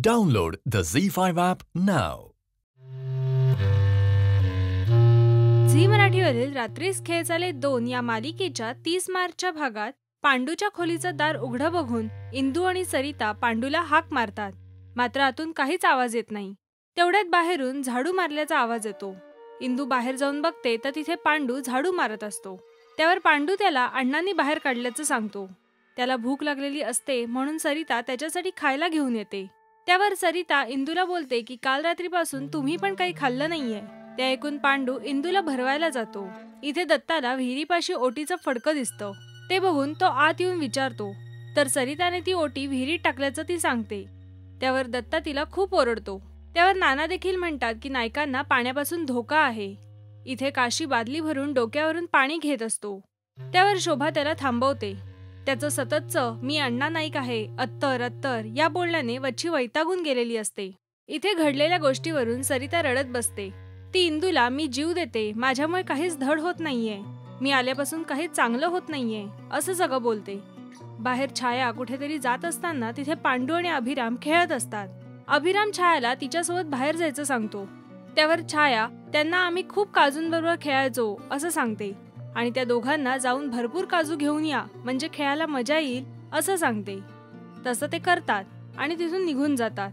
Download the ZEE5 app now. Zee मराठीवरील रात्रीस खेळ चाले 2 या मालिकेच्या 30 मार्चच्या भागात पांडूच्या खोलीचं दार उघडं बघून इंदू आणि सरिता पांडूला हाक मारतात. मात्र आतून काहीच आवाज येत नाही. तेवढ्यात बाहेरून झाडू मारल्याचा आवाज येतो. इंदू बाहेर जाऊन बघते तर तिथे पांडू झाडू मारत असतो. त्यावर पांडू त्याला अण्णांनी बाहेर काढल्याचं सांगतो. त्याला भूक लागलेली असते म्हणून सरिता त्याच्यासाठी खायला घेऊन येते. त्यावर सरिता इंदूला बोलते की काल रात्रीपासून तुम्ही पण काही खाल्लं नाहीये. ते ऐकून पांडू इंदूला भरवायला जातो. इथे दत्ताला विहिरीपाशी ओटीचं फडकं दिसतं. ते बघून तो आत येऊन विचारतो तर सरिताने ती ओटी विहिरीत टाकल्याचं ती सांगते. त्यावर दत्ता तिला खूप ओरडतो. त्यावर नाना देखील म्हणतात की नायकांना पाण्यापासून धोका आहे. इथे काशी बादली भरून डोक्यावरून पाणी घेत असतो. त्यावर शोभा त्याला थांबवते. त्याचं सततचं मी अण्णा नाईक आहे अत्तर अत्तर या बोलण्याने वच्ची वैतागून गेलेली असते. इथे घडलेल्या गोष्टीवरून सरिता रडत बसते. ती इंदूला मी जीव देते, माझ्यामुळे काहीच धड होत नाहीये, मी आल्यापासून काहीच चांगलं होत नाहीये असं सगळं बोलते. बाहेर छाया कुठेतरी जात असताना तिथे पांडू आणि अभिराम खेळत असतात. अभिराम छायाला तिच्यासोबत बाहेर जायचं सांगतो. त्यावर छाया त्यांना आम्ही खूप काजूंबरोबर खेळायचो असं सांगते आणि त्या दोघांना जाऊन भरपूर काजू घेऊन या म्हणजे खेळायला मजा येईल असं सांगते. तसं ते करतात आणि तिथून निघून जातात.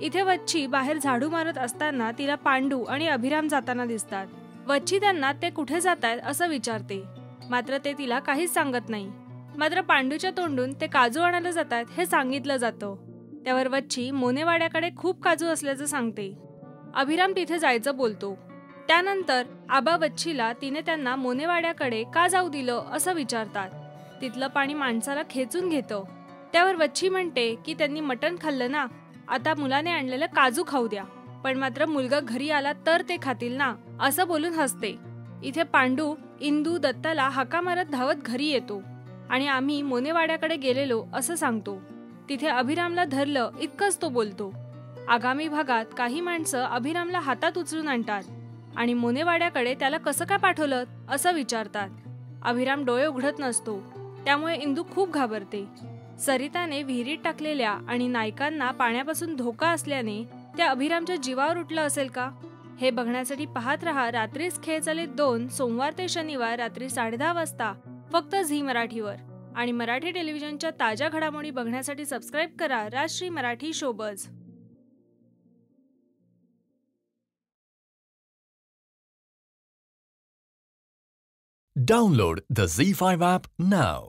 इथे वच्ची बाहेर झाडू मारत असताना तिला पांडू आणि अभिराम जाताना दिसतात. वच्ची त्यांना ते कुठे जातायत असं विचारते. मात्र ते तिला काहीच सांगत नाही. मात्र पांडूच्या तोंडून ते काजू आणायला जातात हे सांगितलं जातं. त्यावर वच्ची मोनेवाड्याकडे खूप काजू असल्याचं सांगते. अभिराम तिथे जायचं बोलतो. त्यानंतर आबा वच्चीला तिने त्यांना मोनेवाड्याकडे का जाऊ दिलं असं विचारतात. तिथलं पाणी माणसाला खेचून घेतं. त्यावर वच्ची म्हणते की त्यांनी मटण खाल्लं ना, आता मुलाने आणलेलं काजू खाऊ द्या, पण मात्र मुलगा घरी आला तर ते खातील ना असं बोलून हसते. इथे पांडू इंदू दत्ताला हाका मारत धावत घरी येतो आणि आम्ही मोनेवाड्याकडे गेलेलो असं सांगतो. तिथे अभिरामला धरलं इतकंच तो बोलतो. आगामी भागात काही माणसं अभिरामला हातात उचलून आणतात आणि मोनेवाड्याकडे त्याला कसं काय पाठवलं असं विचारतात. अभिराम डोळे उघडत नसतो. त्यामुळे इंदू खूप घाबरते. सरिताने विहिरीत टाकलेल्या आणि नायकांना पाण्यापासून धोका असल्याने त्या अभिरामच्या जीवावर उठलं असेल का, हे बघण्यासाठी पाहत रहा रात्रीस खेळ चाले 2 सोमवार ते शनिवार रात्री 10:30 वाजता फक्त झी मराठीवर. आणि मराठी टेलिव्हिजनच्या ताज्या घडामोडी बघण्यासाठी सबस्क्राईब करा Rajshri Marathi showbiz. Download the ZEE5 app now.